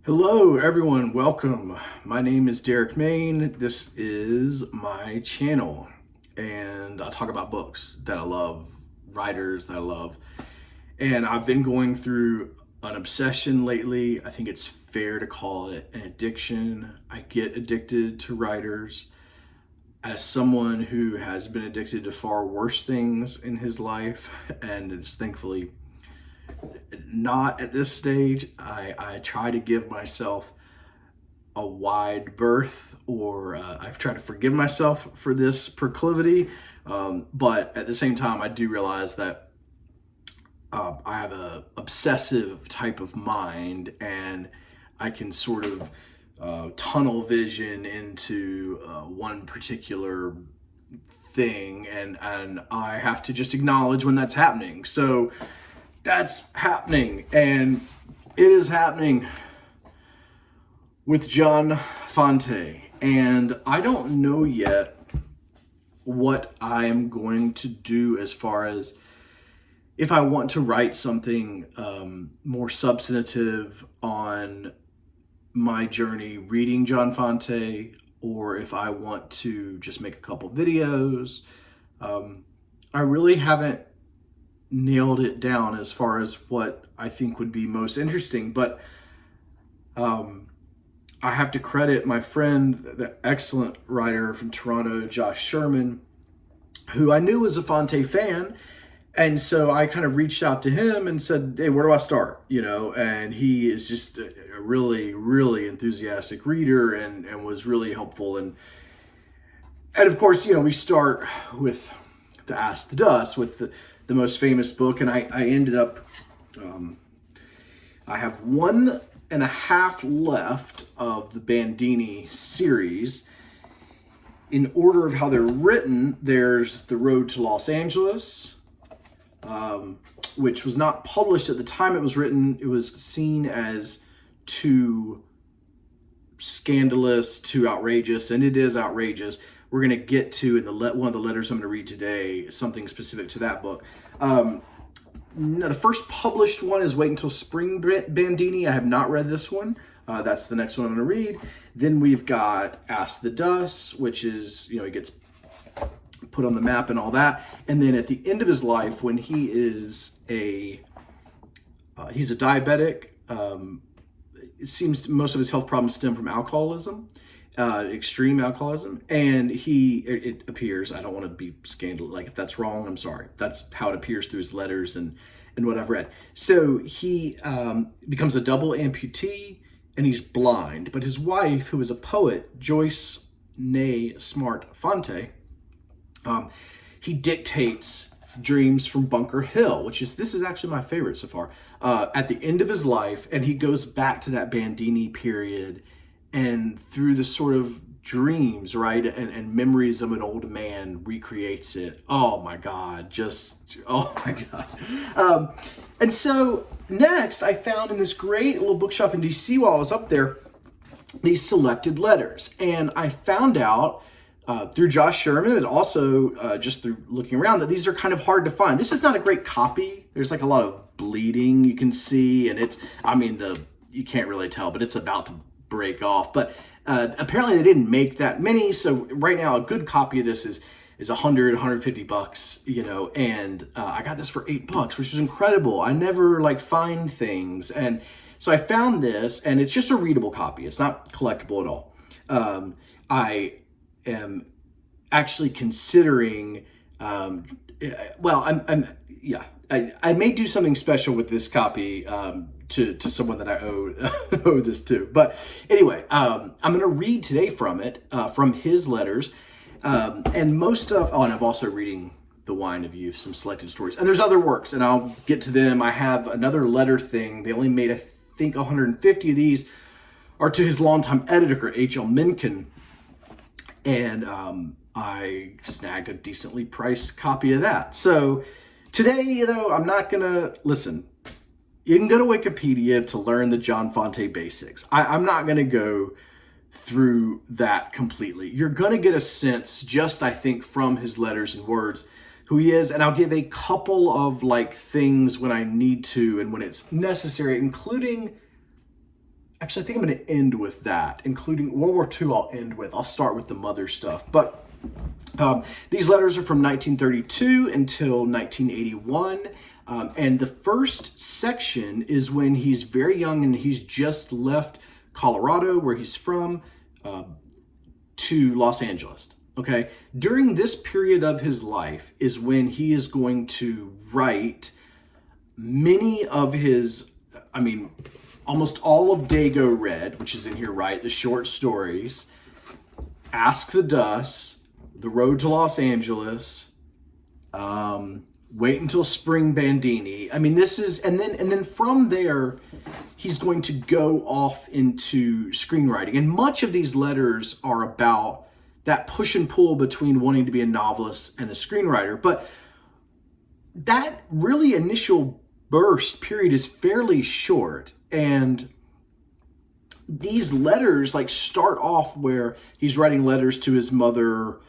Hello everyone, welcome. My name is Derek Main. This is my channel and I talk about books that I love, writers that I love. And I've been going through an obsession lately. I think it's fair to call it an addiction. I get addicted to writers. As someone who has been addicted to far worse things in his life and is thankfully not at this stage, I try to give myself a wide berth, or I've tried to forgive myself for this proclivity. But at the same time, I do realize that I have a obsessive type of mind, and I can sort of tunnel vision into one particular thing, and I have to just acknowledge when that's happening. So that's happening, and it is happening with John Fante. And I don't know yet what I am going to do as far as if I want to write something more substantive on my journey reading John Fante, or if I want to just make a couple videos. I really haven't nailed it down as far as what I think would be most interesting, but I have to credit my friend, the excellent writer from Toronto, Josh Sherman, who I knew was a Fante fan. And so I kind of reached out to him and said, hey, where do I start? And he is just a really, really enthusiastic reader and was really helpful. And of course, we start with the Ask the Dust, with the most famous book. And I ended up, I have 1.5 left of the Bandini series. In order of how they're written, there's The Road to Los Angeles, which was not published at the time it was written. It was seen as too scandalous, too outrageous, and it is outrageous. We're going to get to, in one of the letters I'm going to read today, something specific to that book. No, the first published one is Wait Until Spring Bandini. I have not read this one. That's the next one I'm going to read. Then we've got Ask the Dust, which is, he gets put on the map and all that. And then at the end of his life, when he is he's a diabetic. It seems most of his health problems stem from alcoholism, extreme alcoholism. And it appears, I don't want to be scandalous, like if that's wrong, I'm sorry. That's how it appears through his letters and what I've read. So he becomes a double amputee and he's blind. But his wife, who is a poet, Joyce Nay Smart Fante, he dictates Dreams from Bunker Hill, this is actually my favorite so far, at the end of his life. And he goes back to that Bandini period, and through the sort of dreams, right, and memories of an old man, recreates it. Oh my God, oh my God. And so next I found in this great little bookshop in DC while I was up there, these selected letters. And I found out through Josh Sherman, and also just through looking around, that these are kind of hard to find. This is not a great copy. There's like a lot of bleeding you can see, and you can't really tell, but it's about to break off. But apparently they didn't make that many, so right now a good copy of this is $150, and I got this for $8, which is incredible. I never find things, and so I found this, and it's just a readable copy. It's not collectible at all. I am actually considering, I may do something special with this copy to someone that I owe this to. But anyway, I'm going to read today from it, from his letters, and I'm also reading The Wine of Youth, some selected stories. And there's other works, and I'll get to them. I have another letter thing. They only made, I think, 150 of these are to his longtime editor, H.L. Mencken. And I snagged a decently priced copy of that. So today, I'm not going to, listen, you can go to Wikipedia to learn the John Fante basics. I'm not going to go through that completely. You're going to get a sense, just I think, from his letters and words, who he is. And I'll give a couple of things when I need to and when it's necessary, including Actually, I think I'm going to end with that, including World War II. I'll start with the mother stuff. But these letters are from 1932 until 1981. And the first section is when he's very young and he's just left Colorado, where he's from, to Los Angeles. Okay. During this period of his life is when he is going to write many of his, almost all of Dago Red, which is in here, right? The short stories, Ask the Dust, The Road to Los Angeles, Wait Until Spring Bandini. This is, and then from there, he's going to go off into screenwriting. And much of these letters are about that push and pull between wanting to be a novelist and a screenwriter. But that really initial burst period is fairly short. And these letters start off where he's writing letters to his mother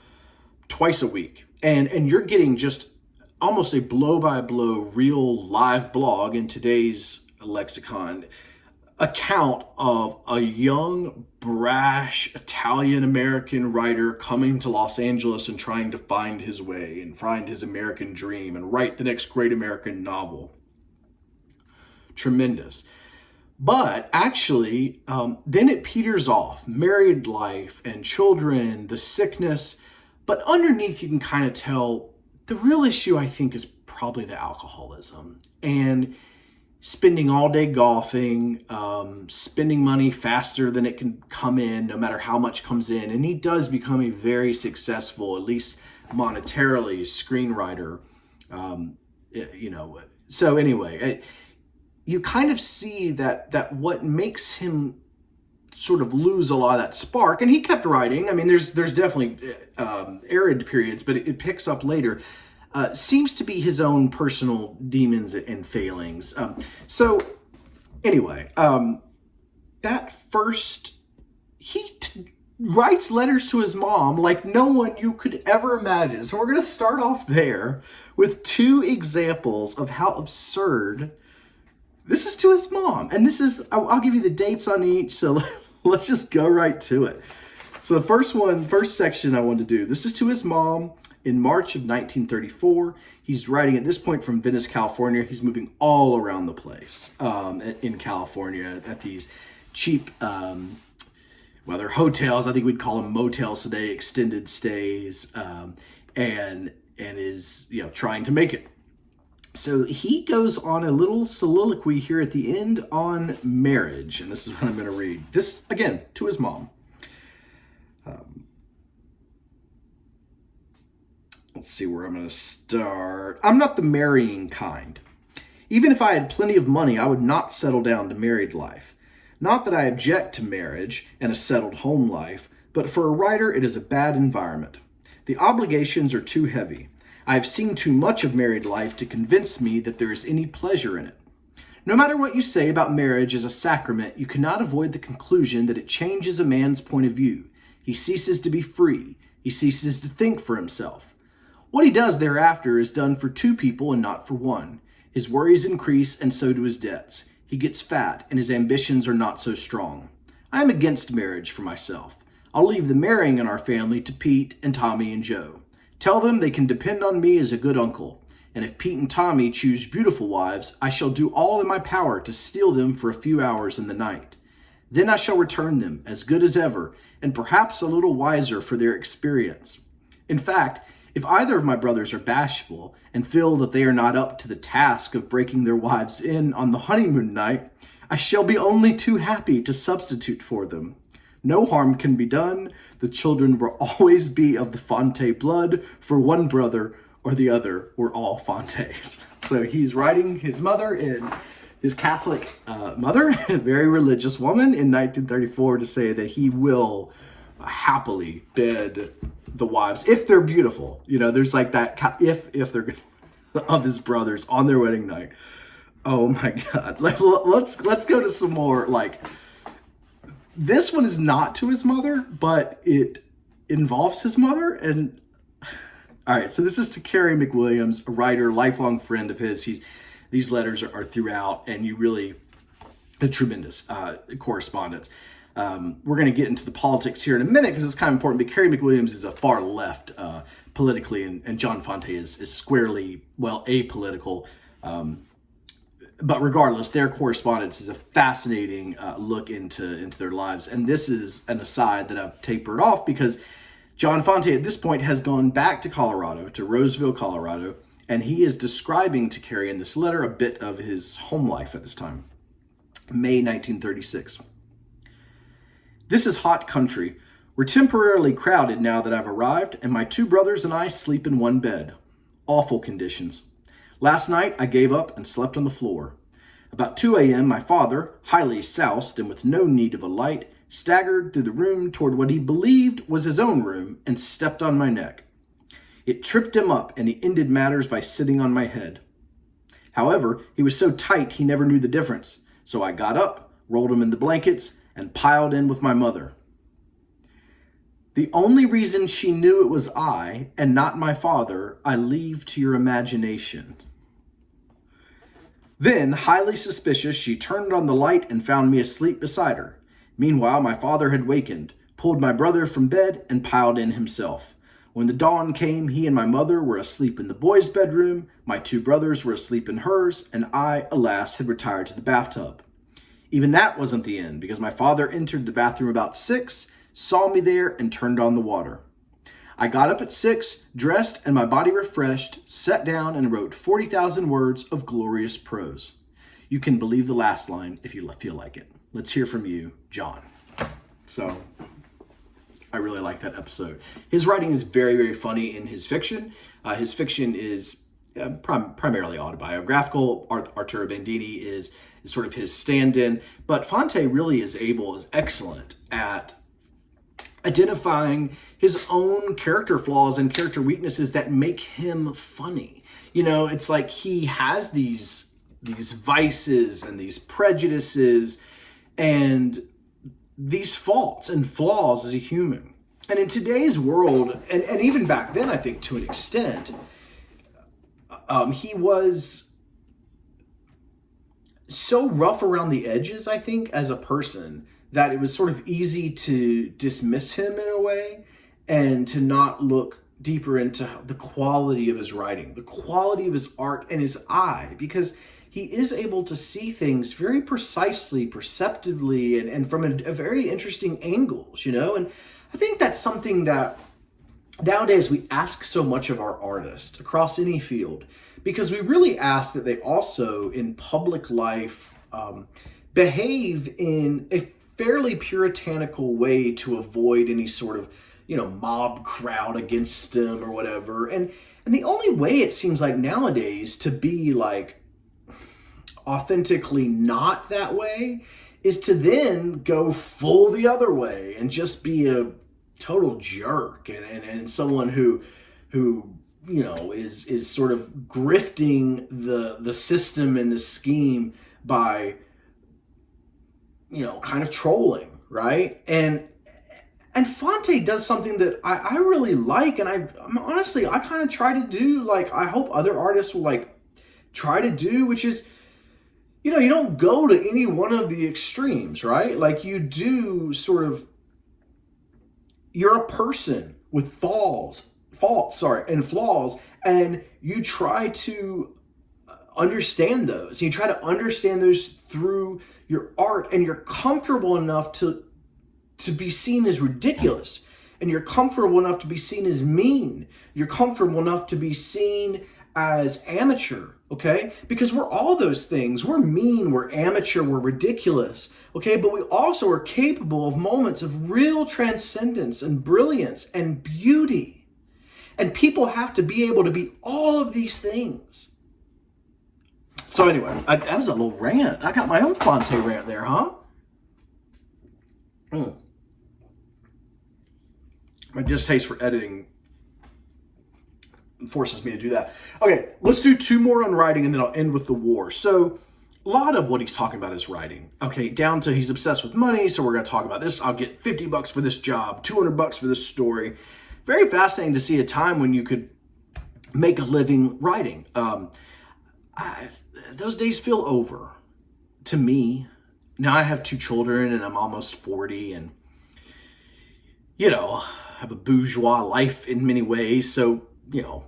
twice a week. And you're getting just almost a blow-by-blow real live blog in today's lexicon account of a young, brash Italian-American writer coming to Los Angeles and trying to find his way and find his American dream and write the next great American novel. Tremendous. But actually, then it peters off. Married life and children, the sickness. But underneath, you can kind of tell the real issue, I think, is probably the alcoholism. And spending all day golfing, spending money faster than it can come in, no matter how much comes in. And he does become a very successful, at least monetarily, screenwriter. So anyway, you kind of see that what makes him sort of lose a lot of that spark, and he kept writing. There's definitely arid periods, but it picks up later. Seems to be his own personal demons and failings. So anyway, that first, writes letters to his mom like no one you could ever imagine. So we're going to start off there with two examples of how absurd. This is to his mom. And this is, I'll give you the dates on each. So let's just go right to it. So the first section I wanted to do, this is to his mom in March of 1934. He's writing at this point from Venice, California. He's moving all around the place in California at these cheap, they're hotels. I think we'd call them motels today, extended stays, and is trying to make it. So he goes on a little soliloquy here at the end on marriage, and this is what I'm going to read. This, again, to his mom. Let's see where I'm going to start. I'm not the marrying kind. Even if I had plenty of money, I would not settle down to married life. Not that I object to marriage and a settled home life, but for a writer, it is a bad environment. The obligations are too heavy. I have seen too much of married life to convince me that there is any pleasure in it. No matter what you say about marriage as a sacrament, you cannot avoid the conclusion that it changes a man's point of view. He ceases to be free. He ceases to think for himself. What he does thereafter is done for two people and not for one. His worries increase, and so do his debts. He gets fat, and his ambitions are not so strong. I am against marriage for myself. I'll leave the marrying in our family to Pete and Tommy and Joe. Tell them they can depend on me as a good uncle, and if Pete and Tommy choose beautiful wives, I shall do all in my power to steal them for a few hours in the night. Then I shall return them, as good as ever, and perhaps a little wiser for their experience. In fact, if either of my brothers are bashful and feel that they are not up to the task of breaking their wives in on the honeymoon night, I shall be only too happy to substitute for them. No harm can be done. The children will always be of the Fante blood, for one brother or the other were all Fantes. So he's writing his mother, and his Catholic mother, a very religious woman, in 1934 to say that he will happily bed the wives if they're beautiful. There's like that if they're of his brothers on their wedding night. Oh my God! Let's go to some more This one is not to his mother, but it involves his mother. And all right, so this is to Carrie McWilliams, a writer, lifelong friend of his. These letters are throughout, and you really a tremendous correspondence. We're going to get into the politics here in a minute because it's kind of important, but Carey McWilliams is a far left politically, and John Fante is squarely, well, apolitical. But regardless, their correspondence is a fascinating look into their lives. And this is an aside that I've tapered off because John Fante at this point has gone back to Colorado, to Roseville, Colorado, and he is describing to Carey in this letter a bit of his home life at this time. May 1936. This is hot country. We're temporarily crowded now that I've arrived, and my 2 brothers and I sleep in one bed. Awful conditions. Last night, I gave up and slept on the floor. About 2 a.m., my father, highly soused and with no need of a light, staggered through the room toward what he believed was his own room and stepped on my neck. It tripped him up, and he ended matters by sitting on my head. However, he was so tight he never knew the difference, so I got up, rolled him in the blankets, and piled in with my mother. The only reason she knew it was I, and not my father, I leave to your imagination. Then, highly suspicious, she turned on the light and found me asleep beside her. Meanwhile, my father had wakened, pulled my brother from bed, and piled in himself. When the dawn came, he and my mother were asleep in the boys' bedroom, my 2 brothers were asleep in hers, and I, alas, had retired to the bathtub. Even that wasn't the end, because my father entered the bathroom about 6, saw me there, and turned on the water. I got up at 6, dressed and my body refreshed, sat down and wrote 40,000 words of glorious prose. You can believe the last line if you feel like it. Let's hear from you, John. So, I really like that episode. His writing is very, very funny in his fiction. His fiction is primarily autobiographical. Arturo Bandini is sort of his stand-in. But Fante really is excellent at identifying his own character flaws and character weaknesses that make him funny. You know, it's like he has these vices and these prejudices and these faults and flaws as a human. And in today's world, and even back then, I think to an extent, he was so rough around the edges, I think, as a person, that it was sort of easy to dismiss him in a way and to not look deeper into the quality of his writing, the quality of his art and his eye, because he is able to see things very precisely, perceptively, and from a very interesting angles, you know? And I think that's something that nowadays we ask so much of our artists across any field, because we really ask that they also, in public life, behave in a fairly puritanical way to avoid any sort of, mob crowd against them or whatever. And the only way it seems like nowadays to be like authentically not that way is to then go full the other way and just be a total jerk and someone who is sort of grifting the system and the scheme by kind of trolling, right? And Fante does something that I really like, and I'm honestly, I kind of try to do, like, I hope other artists will, like, try to do, which is, you don't go to any one of the extremes, right? Like, you do sort of, you're a person with faults, and flaws, and you try to understand those. You try to understand those through your art, and you're comfortable enough to be seen as ridiculous, and you're comfortable enough to be seen as mean. You're comfortable enough to be seen as amateur, okay? Because we're all those things. We're mean, we're amateur, we're ridiculous, okay? But we also are capable of moments of real transcendence and brilliance and beauty. And people have to be able to be all of these things. So anyway, that was a little rant. I got my own Fante rant there, huh? My distaste for editing forces me to do that. Okay, let's do 2 more on writing, and then I'll end with the war. So a lot of what he's talking about is writing. Okay, down to he's obsessed with money, so we're going to talk about this. I'll get $50 for this job, $200 for this story. Very fascinating to see a time when you could make a living writing. Those days feel over to me. now I have 2 children and I'm almost 40, and you know, have a bourgeois life in many ways. So, you know,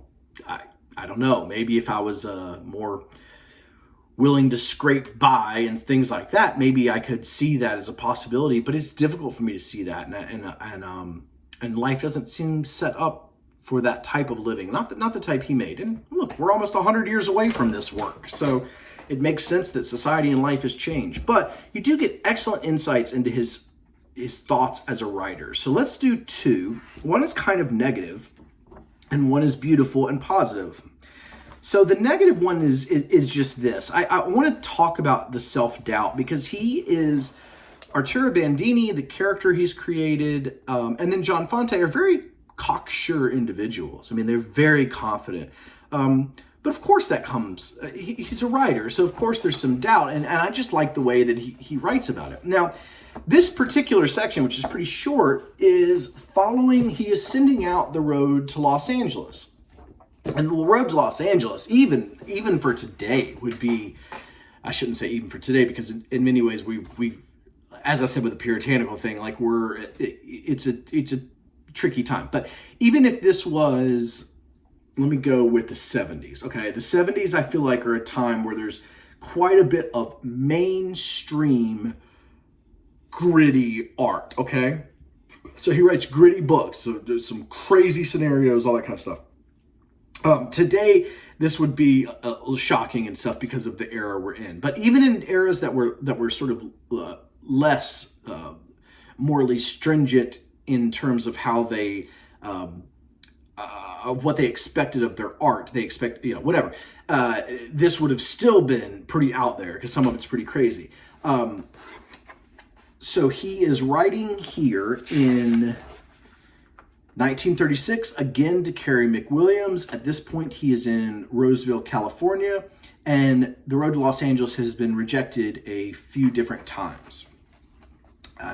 I don't know, maybe if I was more willing to scrape by and things like that, maybe I could see that as a possibility, but it's difficult for me to see that. And life doesn't seem set up for that type of living, not the type he made. And look, we're almost 100 years away from this work. So it makes sense that society and life has changed, but you do get excellent insights into his thoughts as a writer. So let's do 2. One is kind of negative and one is beautiful and positive. So the negative one is just this. I want to talk about the self-doubt, because he is, Arturo Bandini, the character he's created, and then John Fante are very cocksure individuals. I mean, they're very confident. But of course that comes, he's a writer, so of course there's some doubt, and I just like the way that he writes about it. Now, this particular section, which is pretty short, is following, he is sending out the road to Los Angeles. And the road to Los Angeles, even for today, would be, I shouldn't say even for today, because in many ways we've, as I said with the puritanical thing, like it's a tricky time. But even if this was, let me go with the 70s. Okay, the 70s I feel like are a time where there's quite a bit of mainstream gritty art. Okay, so he writes gritty books. So there's some crazy scenarios, all that kind of stuff. Today, this would be a little shocking and stuff because of the era we're in. But even in eras that were sort of less morally stringent in terms of how they of what they expected of their art, they expect, you know, whatever. This would have still been pretty out there because some of it's pretty crazy. So he is writing here in 1936, again to Carey McWilliams. At this point, he is in Roseville, California, and the road to Los Angeles has been rejected a few different times.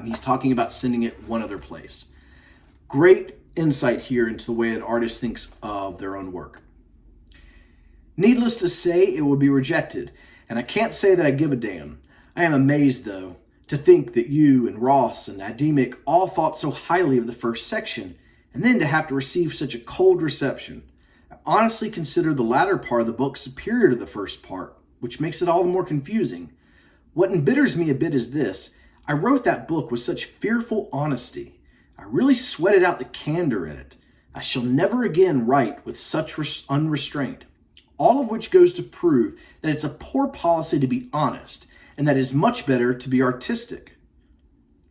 He's talking about sending it one other place. Great insight here into the way an artist thinks of their own work. Needless to say, it will be rejected, and I can't say that I give a damn. I am amazed, though, to think that you and Ross and Ademic all thought so highly of the first section, and then to have to receive such a cold reception. I honestly consider the latter part of the book superior to the first part, which makes it all the more confusing. What embitters me a bit is this. I wrote that book with such fearful honesty. I really sweated out the candor in it. I shall never again write with such unrestraint. All of which goes to prove that it's a poor policy to be honest, and that it is much better to be artistic.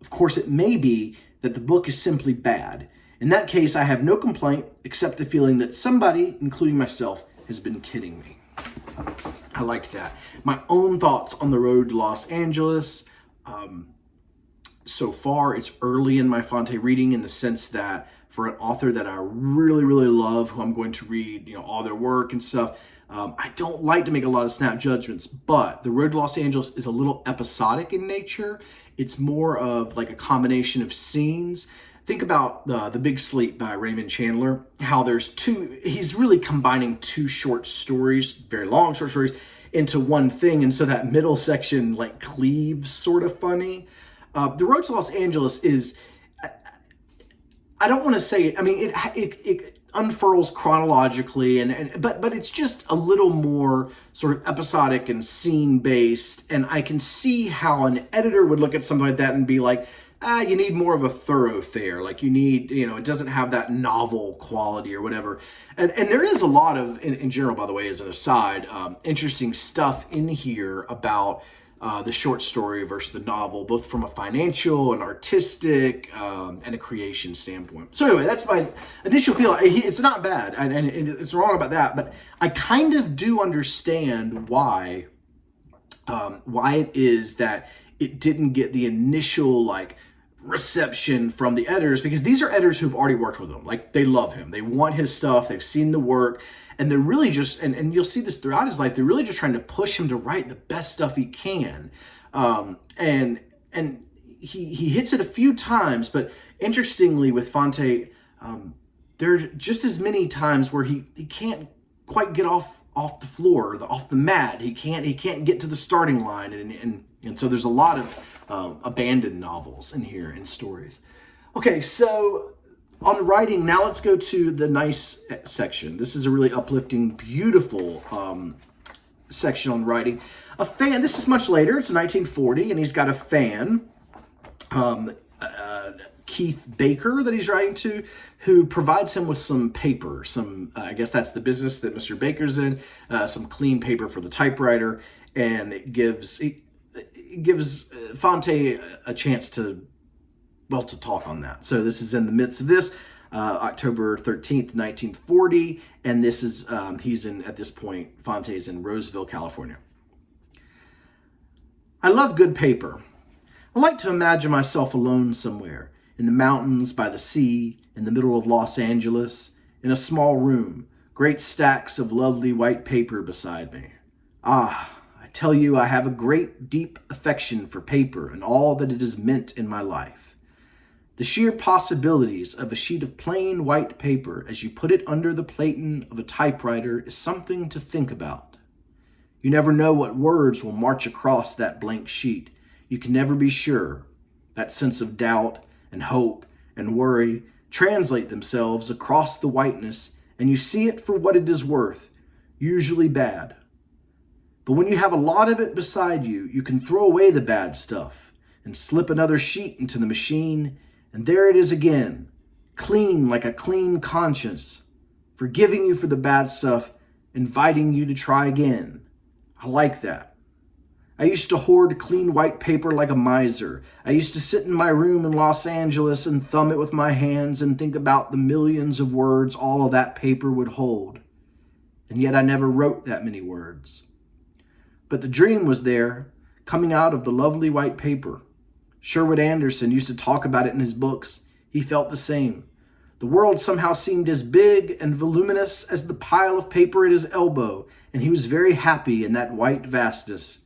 Of course, it may be that the book is simply bad. In that case, I have no complaint except the feeling that somebody, including myself, has been kidding me. I liked that. My own thoughts on the road to Los Angeles. So far, it's early in my Fante reading in the sense that for an author that I really, really love, who I'm going to read, you know, all their work and stuff, I don't like to make a lot of snap judgments, but the road to Los Angeles is a little episodic in nature. It's more of like a combination of scenes. Think about The Big Sleep by Raymond Chandler, how there's he's really combining 2 short stories, very long short stories, into one thing. And so that middle section like cleaves sort of funny. The road to Los Angeles is, I don't want to say it, I mean, it unfurls chronologically, but it's just a little more sort of episodic and scene based. And I can see how an editor would look at something like that and be like, you need more of a thoroughfare. Like you need, you know, it doesn't have that novel quality or whatever. And there is a lot of, in general, by the way, as an aside, interesting stuff in here about the short story versus the novel, both from a financial and artistic and a creation standpoint. So anyway, that's my initial feel. It's not bad, and it's wrong about that, but I kind of do understand why it is that it didn't get the initial like reception from the editors, because these are editors who've already worked with him. Like they love him, they want his stuff, they've seen the work, and they're really just, and you'll see this throughout his life, they're really just trying to push him to write the best stuff he can. And he hits it a few times, but interestingly with Fante, there are just as many times where he can't quite get off the floor, off the mat. He can't get to the starting line, and so there's a lot of abandoned novels in here and stories. Okay, so on writing, now let's go to the nice section. This is a really uplifting, beautiful section on writing. A fan, this is much later, it's 1940, and he's got a fan, Keith Baker, that he's writing to, who provides him with some paper, I guess that's the business that Mr. Baker's in, some clean paper for the typewriter, and it gives Fante a chance to talk on that. So this is in the midst of this, October 13th, 1940, and this is, at this point, Fante's in Roseville, California. I love good paper. I like to imagine myself alone somewhere, in the mountains, by the sea, in the middle of Los Angeles, in a small room, great stacks of lovely white paper beside me. I tell you, I have a great deep affection for paper and all that it has meant in my life. The sheer possibilities of a sheet of plain white paper as you put it under the platen of a typewriter is something to think about. You never know what words will march across that blank sheet. You can never be sure. That sense of doubt and hope and worry translate themselves across the whiteness, and you see it for what it is worth, usually bad. But when you have a lot of it beside you, you can throw away the bad stuff and slip another sheet into the machine, and there it is again, clean like a clean conscience, forgiving you for the bad stuff, inviting you to try again. I like that. I used to hoard clean white paper like a miser. I used to sit in my room in Los Angeles and thumb it with my hands and think about the millions of words all of that paper would hold. And yet I never wrote that many words. But the dream was there, coming out of the lovely white paper. Sherwood Anderson used to talk about it in his books. He felt the same. The world somehow seemed as big and voluminous as the pile of paper at his elbow, and he was very happy in that white vastness.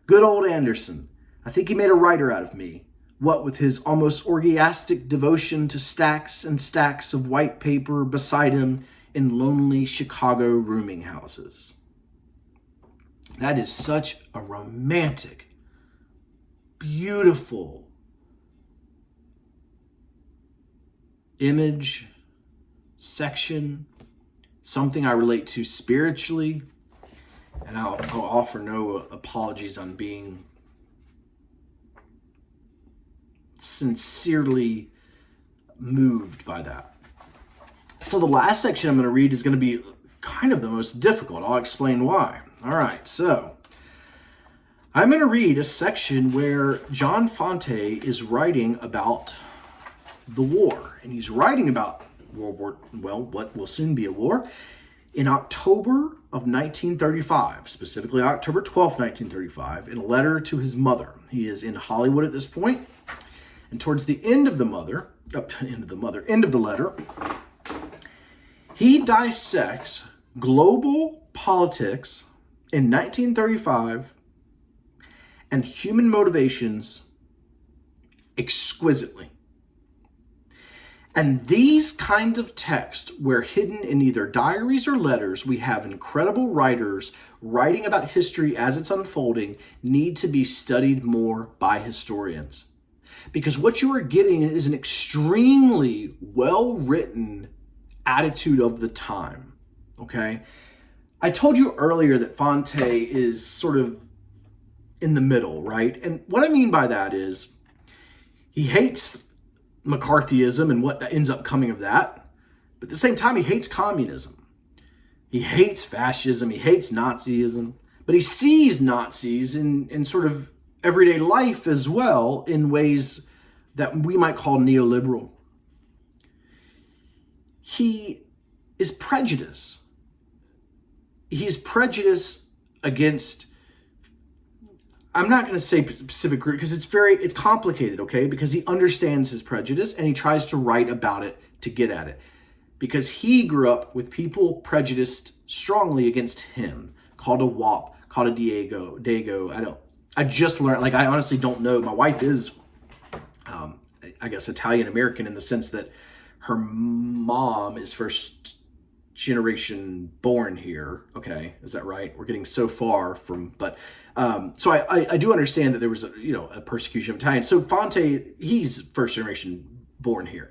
Good old Anderson. I think he made a writer out of me. What with his almost orgiastic devotion to stacks and stacks of white paper beside him in lonely Chicago rooming houses. That is such a romantic, beautiful image, section, something I relate to spiritually. And I'll offer no apologies on being sincerely moved by that. So the last section I'm going to read is going to be kind of the most difficult. I'll explain why. All right, so I'm going to read a section where John Fante is writing about the war. And he's writing about what will soon be a war, in October of 1935, specifically October 12th, 1935, in a letter to his mother. He is in Hollywood at this point, and towards the end of the letter, he dissects global politics in 1935 and human motivations exquisitely. And these kinds of texts, where hidden in either diaries or letters, we have incredible writers writing about history as it's unfolding, need to be studied more by historians. Because what you are getting is an extremely well-written attitude of the time, okay? I told you earlier that Fante is sort of in the middle, right? And what I mean by that is he hates McCarthyism and what ends up coming of that. But at the same time, he hates communism. He hates fascism. He hates Nazism. But he sees Nazis in sort of everyday life as well, in ways that we might call neoliberal. He is prejudiced. He's prejudiced against, I'm not going to say specific group because it's complicated, okay? Because he understands his prejudice and he tries to write about it to get at it. Because he grew up with people prejudiced strongly against him, called a WAP, called a Dago. I just learned, I honestly don't know. My wife is, I guess, Italian American in the sense that her mom is first generation born here. Okay, is that right? We're getting so far from, but so I do understand that there was a persecution of Italians. So Fante, he's first generation born here,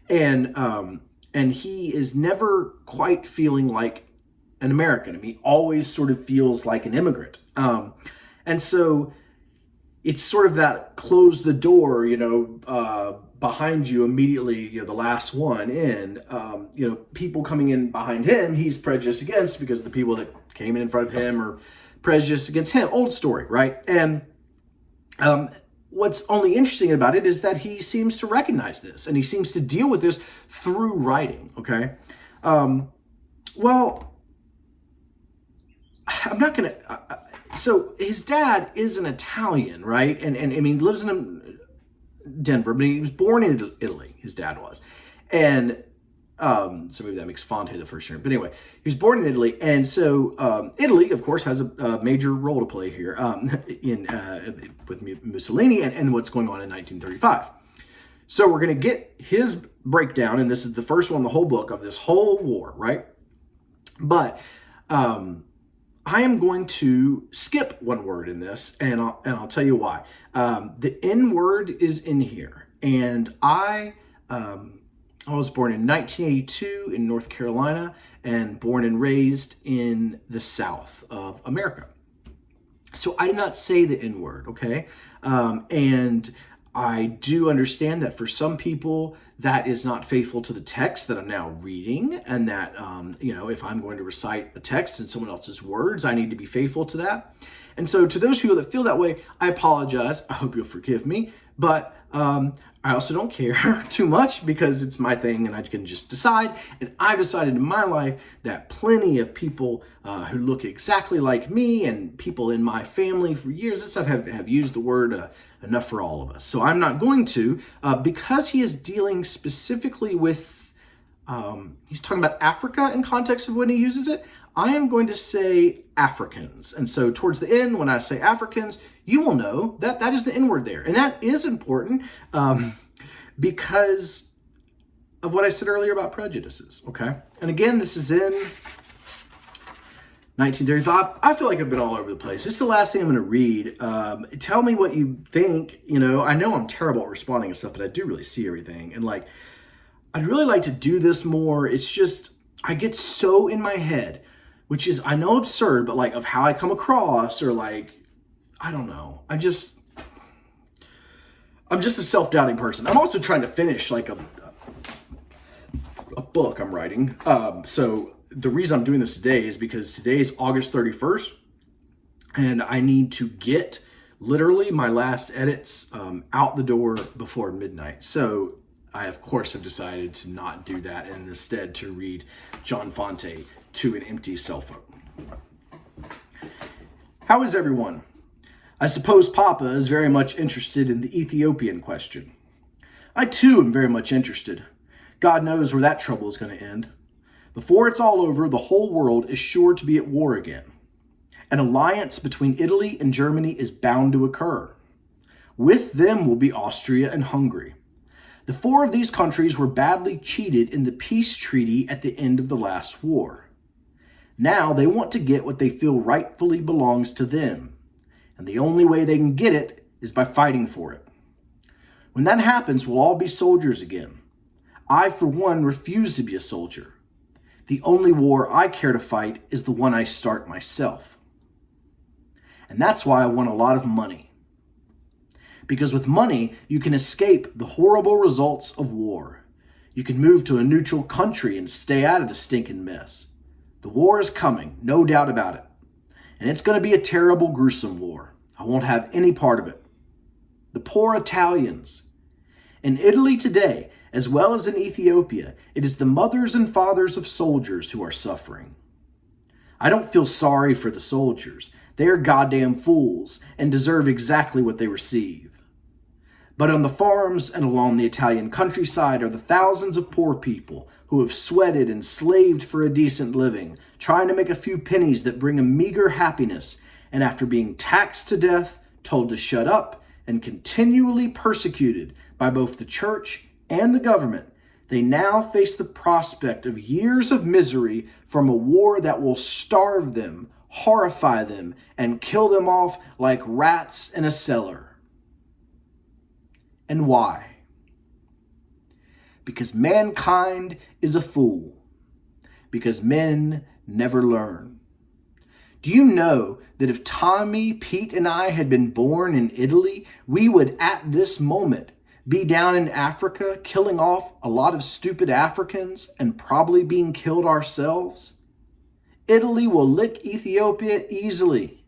and he is never quite feeling like an American. I mean, he always sort of feels like an immigrant, and so it's sort of that close the door, behind you immediately, the last one in, people coming in behind him, he's prejudiced against because the people that came in front of him are prejudiced against him. Old story, right? And what's only interesting about it is that he seems to recognize this, and he seems to deal with this through writing, okay? Well, I'm not going to... So his dad is an Italian, right? And I mean, lives in Denver, but he was born in Italy, his dad was. And so maybe that makes Fante the first generation. But anyway, he was born in Italy. And so Italy, of course, has a major role to play here with Mussolini and what's going on in 1935. So we're going to get his breakdown, and this is the first one in the whole book of this whole war, right? But I am going to skip one word in this, and I'll tell you why. The N word is in here, and I was born in 1982 in North Carolina, and born and raised in the South of America. So I did not say the N word, okay? And I do understand that for some people that is not faithful to the text that I'm now reading, and that, if I'm going to recite a text in someone else's words, I need to be faithful to that. And so to those people that feel that way, I apologize. I hope you'll forgive me. But I also don't care too much because it's my thing and I can just decide. And I've decided in my life that plenty of people who look exactly like me and people in my family for years and stuff have used the word enough for all of us. So I'm not going to, because he is dealing specifically with, he's talking about Africa in context of when he uses it, I am going to say Africans. And so towards the end, when I say Africans, you will know that that is the N word there. And that is important because of what I said earlier about prejudices, okay? And again, this is in 1935. I feel like I've been all over the place. This is the last thing I'm going to read. Tell me what you think. I know I'm terrible at responding and stuff, but I do really see everything. And I'd really like to do this more. It's just, I get so in my head, which is, I know, absurd, but of how I come across, or I don't know. I'm just a self-doubting person. I'm also trying to finish a book I'm writing. So the reason I'm doing this today is because today is August 31st, and I need to get literally my last edits out the door before midnight. So I, of course, have decided to not do that and instead to read John Fante to an empty cell phone. How is everyone? I suppose Papa is very much interested in the Ethiopian question. I too am very much interested. God knows where that trouble is going to end. Before it's all over, the whole world is sure to be at war again. An alliance between Italy and Germany is bound to occur. With them will be Austria and Hungary. The four of these countries were badly cheated in the peace treaty at the end of the last war. Now they want to get what they feel rightfully belongs to them, and the only way they can get it is by fighting for it. When that happens, we'll all be soldiers again. I, for one, refuse to be a soldier. The only war I care to fight is the one I start myself. And that's why I want a lot of money. Because with money, you can escape the horrible results of war. You can move to a neutral country and stay out of the stinking mess. The war is coming, no doubt about it. And it's going to be a terrible, gruesome war. I won't have any part of it. The poor Italians. In Italy today, as well as in Ethiopia, it is the mothers and fathers of soldiers who are suffering. I don't feel sorry for the soldiers. They are goddamn fools and deserve exactly what they receive. But on the farms and along the Italian countryside are the thousands of poor people who have sweated and slaved for a decent living, trying to make a few pennies that bring a meager happiness, and after being taxed to death, told to shut up, and continually persecuted by both the church and the government, They now face the prospect of years of misery from a war that will starve them, horrify them, and kill them off like rats in a cellar. And why? Because mankind is a fool. Because men never learn. Do you know that if Tommy, Pete, and I had been born in Italy, we would at this moment be down in Africa killing off a lot of stupid Africans and probably being killed ourselves? Italy will lick Ethiopia easily,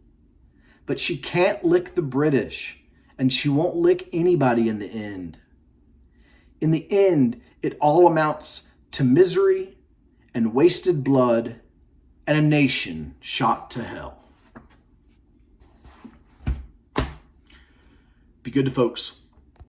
but she can't lick the British, and she won't lick anybody in the end. In the end, it all amounts to misery and wasted blood and a nation shot to hell. Be good to folks.